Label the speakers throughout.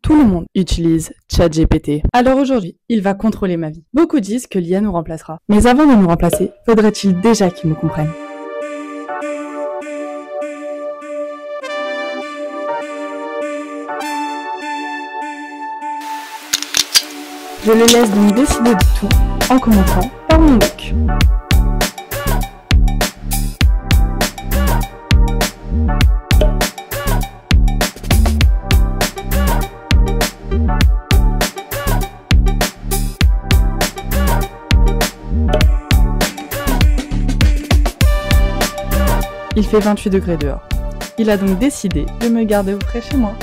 Speaker 1: Tout le monde utilise ChatGPT. Alors aujourd'hui, il va contrôler ma vie. Beaucoup disent que l'IA nous remplacera. Mais avant de nous remplacer, faudrait-il déjà qu'il nous comprenne? Je les laisse donc décider de tout en commençant par mon book. Il fait 28 degrés dehors. Il a donc décidé de me garder au frais chez moi.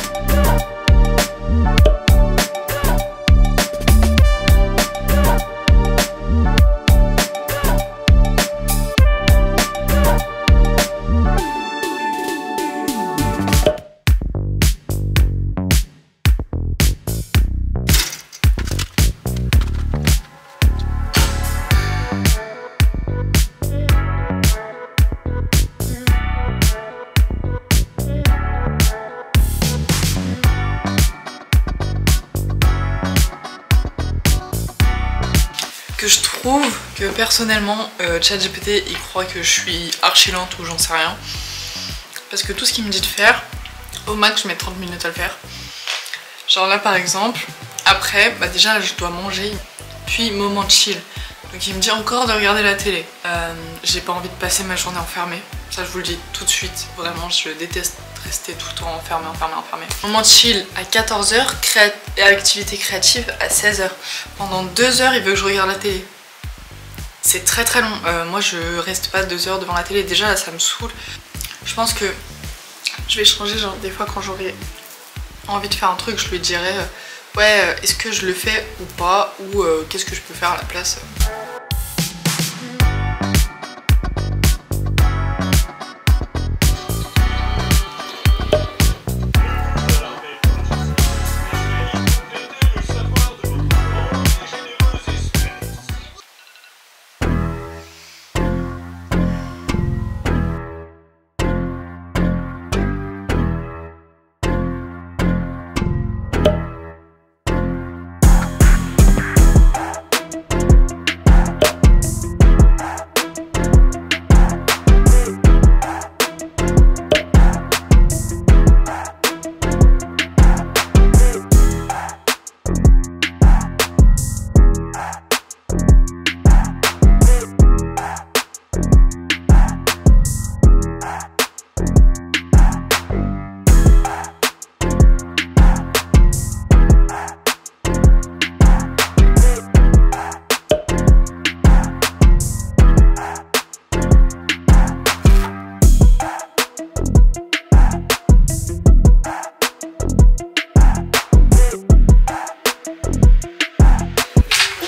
Speaker 2: Que je trouve que personnellement ChatGPT il croit que je suis archi lente ou j'en sais rien, parce que tout ce qu'il me dit de faire, au max je mets 30 minutes à le faire. Genre là par exemple, après déjà là, je dois manger, puis moment de chill, donc il me dit encore de regarder la télé. J'ai pas envie de passer ma journée enfermée, ça je vous le dis tout de suite, vraiment je déteste rester tout le temps enfermée. Moment de chill à 14 h, et activité créative à 16 h. Pendant 2 heures il veut que je regarde la télé. C'est très très long, moi je reste pas 2 heures devant la télé, déjà là ça me saoule. Je pense que je vais changer, genre des fois quand j'aurai envie de faire un truc je lui dirai ouais est-ce que je le fais ou pas, ou qu'est-ce que je peux faire à la place.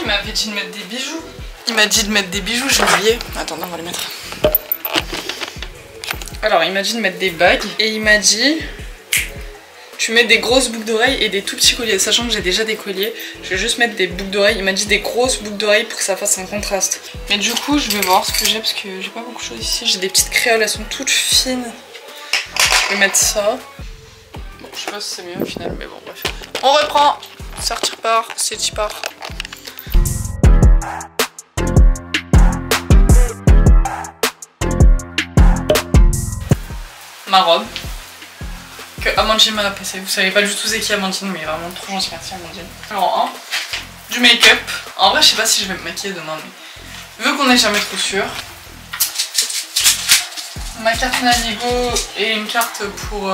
Speaker 2: Il m'a dit de mettre des bijoux. Il m'a dit de mettre des bijoux, j'ai oublié. Attendez, on va les mettre. Alors, il m'a dit de mettre des bagues et il m'a dit tu mets des grosses boucles d'oreilles et des tout petits colliers. Sachant que j'ai déjà des colliers, je vais juste mettre des boucles d'oreilles. Il m'a dit des grosses boucles d'oreilles pour que ça fasse un contraste. Mais du coup, je vais voir ce que j'ai parce que j'ai pas beaucoup de choses ici. J'ai des petites créoles, elles sont toutes fines. Je vais mettre ça. Bon, je sais pas si c'est mieux au final, mais bon, bref. On reprend. Ça repart, c'est y part. Ma robe que Amandine m'a passée. Vous savez pas du tout c'est qui Amandine, mais vraiment trop gentille, merci Amandine. Alors du make-up. En vrai je sais pas si je vais me maquiller demain, mais vu qu'on n'est jamais trop sûr. Ma carte Navigo et une carte pour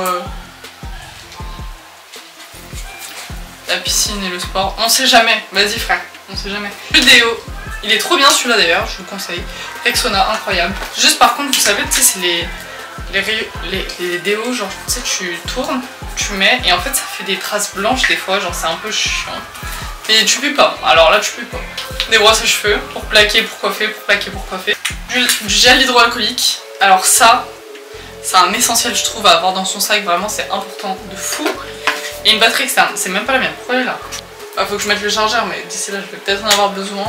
Speaker 2: la piscine et le sport. On sait jamais, vas-y frère, on sait jamais. Le déo, il est trop bien celui-là d'ailleurs, je vous le conseille. Rexona, incroyable. Juste par contre vous savez, tu sais c'est les déos, genre tu sais tu tournes, tu mets et en fait ça fait des traces blanches des fois, genre c'est un peu chiant. Mais tu pues pas, alors là tu pues pas. Des brosses à cheveux pour plaquer, pour coiffer, pour plaquer, pour coiffer. Du gel hydroalcoolique, alors ça c'est un essentiel je trouve à avoir dans son sac, vraiment c'est important de fou. Et une batterie externe, c'est même pas la mienne, pourquoi elle est là? Faut que je mette le chargeur mais d'ici là je vais peut-être en avoir besoin.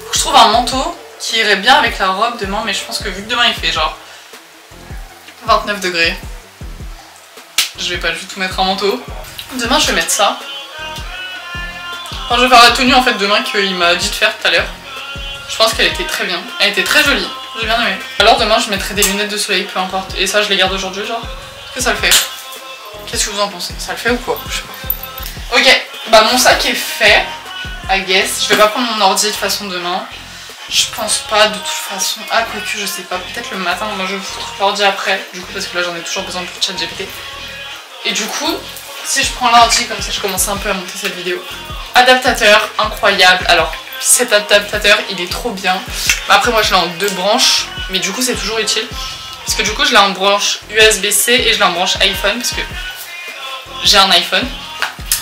Speaker 2: Faut que je trouve un manteau qui irait bien avec la robe demain, mais je pense que vu que demain il fait genre 29 degrés, je vais pas du tout mettre un manteau. Demain je vais mettre ça, Enfin, je vais faire la tenue en fait demain qu'il m'a dit de faire tout à l'heure. Je pense qu'elle était très bien. Elle était très jolie. J'ai bien aimé. Alors demain je mettrai des lunettes de soleil, peu importe. Et ça je les garde aujourd'hui genre. Est-ce que ça le fait? Qu'est-ce que vous en pensez? Ça le fait ou quoi? Je sais pas. Ok, bah mon sac est fait. I guess. Je vais pas prendre mon ordi de toute façon demain. Je pense pas de toute façon. Ah quoique je sais pas. Peut-être le matin. Moi je vais foutre l'ordi après. Du coup parce que là j'en ai toujours besoin pour ChatGPT. Et du coup, si je prends l'ordi comme ça, je commence un peu à monter cette vidéo. Adaptateur incroyable. Alors cet adaptateur il est trop bien. Après moi je l'ai en 2 branches, mais du coup c'est toujours utile. Parce que du coup je l'ai en branche USB-C et je l'ai en branche iPhone parce que j'ai un iPhone.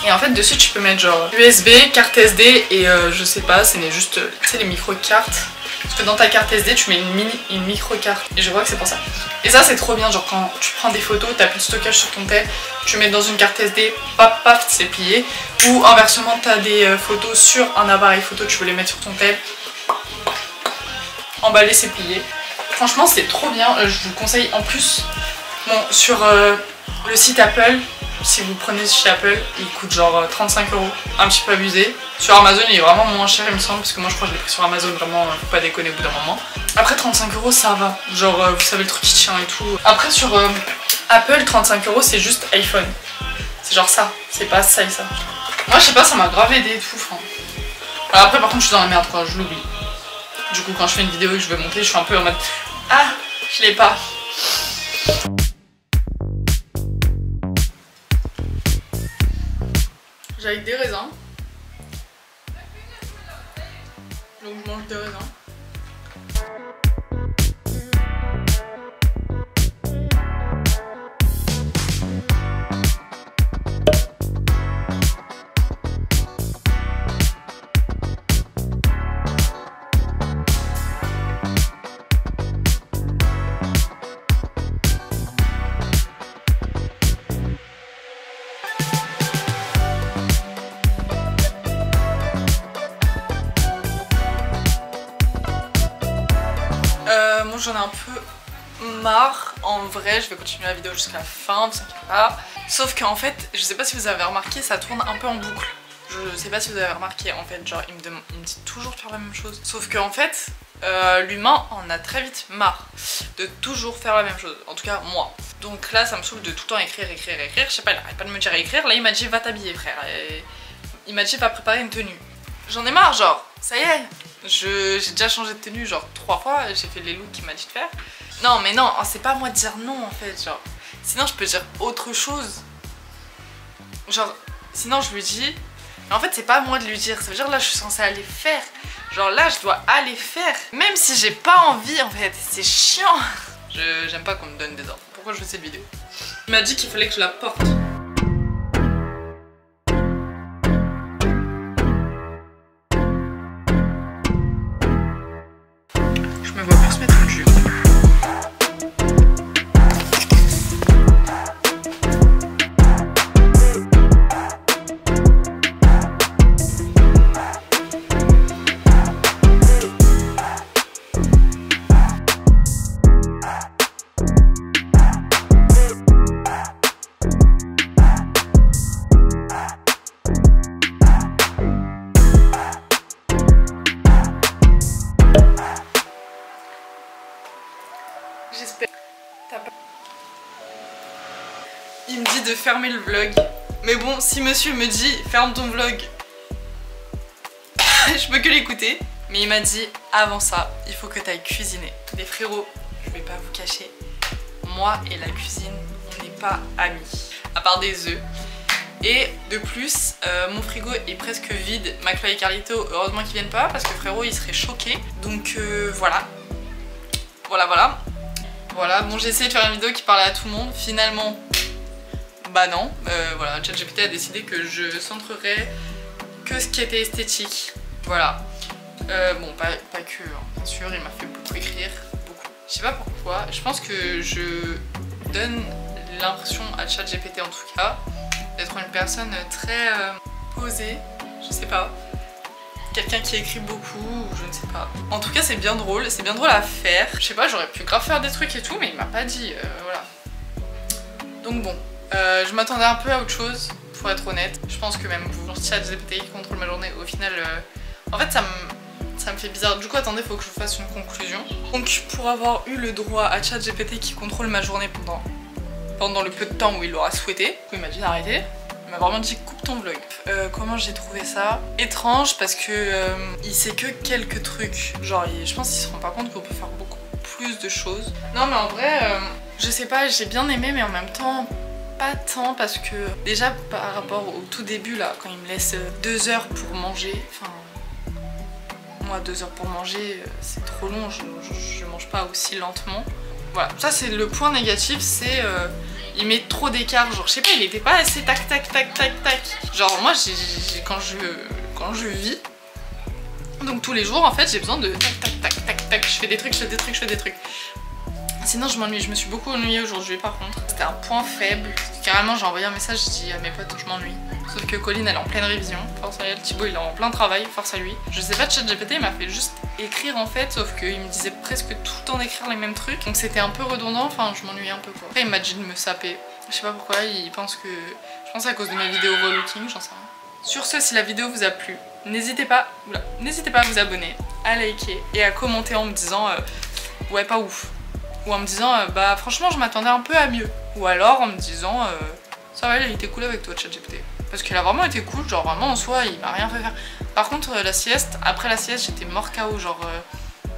Speaker 2: Et en fait dessus tu peux mettre genre USB, carte SD et je sais pas, c'est juste tu sais les micro-cartes. Parce que dans ta carte SD tu mets une micro-carte et je vois que c'est pour ça. Et ça c'est trop bien, genre quand tu prends des photos, t'as plus de stockage sur ton tel, tu mets dans une carte SD, paf paf c'est plié. Ou inversement t'as des photos sur un appareil photo, tu veux les mettre sur ton tel, emballé c'est plié. Franchement c'est trop bien, je vous conseille en plus. Bon sur le site Apple, si vous prenez chez Apple, il coûte genre 35 €, un petit peu abusé. Sur Amazon il est vraiment moins cher il me semble, parce que moi je crois que je l'ai pris sur Amazon, vraiment faut pas déconner au bout d'un moment. Après 35 € ça va, genre vous savez le truc qui tient et tout. Après sur Apple 35 € c'est juste iPhone. C'est genre ça, c'est pas ça et ça. Moi je sais pas, ça m'a grave aidé et tout. Enfin. Alors après par contre je suis dans la merde quoi, je l'oublie. Du coup quand je fais une vidéo et que je vais monter, je suis un peu en mode ah je l'ai pas. J'ai avec des raisins. Donc je mange des raisins. Moi j'en ai un peu marre. En vrai je vais continuer la vidéo jusqu'à la fin, vous inquiétez pas. Sauf qu'en fait je sais pas si vous avez remarqué, ça tourne un peu en boucle. Je sais pas si vous avez remarqué en fait, genre il me dit toujours de faire la même chose. Sauf qu'en fait l'humain en a très vite marre de toujours faire la même chose, en tout cas moi. Donc là ça me saoule de tout le temps écrire. Je sais pas, il arrête pas de me dire à écrire. Là il m'a dit va t'habiller frère, et il m'a dit va préparer une tenue. J'en ai marre, genre ça y est. J'ai déjà changé de tenue genre 3 fois, j'ai fait les looks qu'il m'a dit de faire. Non mais non, c'est pas à moi de dire non en fait, genre. Sinon je peux dire autre chose. Genre, sinon je lui dis, mais en fait c'est pas à moi de lui dire, ça veut dire là je suis censée aller faire. Genre là je dois aller faire, même si j'ai pas envie en fait, c'est chiant. J'aime pas qu'on me donne des ordres, pourquoi je fais cette vidéo? Il m'a dit qu'il fallait que je la porte. Je me vois plus se mettre une jupe. J'espère. Il me dit de fermer le vlog. Mais bon, si monsieur me dit ferme ton vlog, je peux que l'écouter. Mais il m'a dit avant ça, il faut que tu ailles cuisiner. Les frérots, je vais pas vous cacher, moi et la cuisine, on n'est pas amis. À part des œufs. Et de plus, mon frigo est presque vide. McFly et Carlito, heureusement qu'ils viennent pas parce que frérot il serait choqué. Donc voilà. Voilà, bon j'ai essayé de faire une vidéo qui parlait à tout le monde, finalement bah non, voilà, ChatGPT a décidé que je centrerais que ce qui était esthétique, voilà. Bon pas que, hein, bien sûr, il m'a fait beaucoup écrire, beaucoup. Je sais pas pourquoi, je pense que je donne l'impression à ChatGPT en tout cas, d'être une personne très posée, je sais pas. Quelqu'un qui écrit beaucoup, ou je ne sais pas. En tout cas c'est bien drôle à faire. Je sais pas, j'aurais pu grave faire des trucs et tout, mais il m'a pas dit, voilà. Donc bon, je m'attendais un peu à autre chose pour être honnête. Je pense que même vous, ChatGPT qui contrôle ma journée, au final, en fait ça me fait bizarre. Du coup attendez, faut que je vous fasse une conclusion. Donc pour avoir eu le droit à ChatGPT qui contrôle ma journée pendant le peu de temps où il l'aura souhaité, il m'a dit d'arrêter. Il m'a vraiment dit coupe ton vlog. Comment j'ai trouvé ça étrange parce que il sait que quelques trucs. Genre je pense qu'il se rend pas compte qu'on peut faire beaucoup plus de choses. Non mais en vrai, je sais pas, j'ai bien aimé mais en même temps pas tant parce que déjà par rapport au tout début là, quand il me laisse 2 heures pour manger, enfin moi 2 heures pour manger c'est trop long, je mange pas aussi lentement. Voilà, ça c'est le point négatif, c'est il met trop d'écart, genre je sais pas, il était pas assez tac tac tac tac tac. Genre moi quand je vis, donc tous les jours en fait j'ai besoin de tac tac tac tac tac, je fais des trucs, je fais des trucs, je fais des trucs. Sinon je m'ennuie, je me suis beaucoup ennuyée aujourd'hui par contre. C'était un point faible, carrément j'ai envoyé un message, j'ai dit à mes potes je m'ennuie. Sauf que Colline elle est en pleine révision, force à elle, Thibaut il est en plein travail, force à lui. Je sais pas, ChatGPT il m'a fait juste écrire en fait, sauf qu'il me disait presque tout le temps d'écrire les mêmes trucs. Donc c'était un peu redondant, enfin je m'ennuyais un peu quoi. Après il m'a dit de me saper, je sais pas pourquoi, il pense que... Je pense à cause de mes vidéos relooking, j'en sais rien. Sur ce, si la vidéo vous a plu, n'hésitez pas à vous abonner, à liker et à commenter en me disant ouais pas ouf. Ou en me disant bah franchement je m'attendais un peu à mieux. Ou alors en me disant ça va, il était cool avec toi ChatGPT. Parce qu'il a vraiment été cool, genre vraiment en soi il m'a rien fait faire. Par contre la sieste, après la sieste j'étais mort KO, genre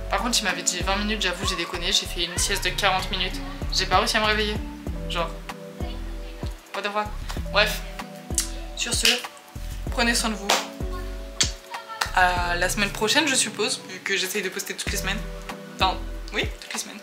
Speaker 2: par contre il m'avait dit 20 minutes, j'avoue j'ai déconné, j'ai fait une sieste de 40 minutes. J'ai pas réussi à me réveiller. Genre what the fuck. Bref, sur ce, prenez soin de vous. À la semaine prochaine je suppose, vu que j'essaye de poster toutes les semaines. Enfin oui, toutes les semaines.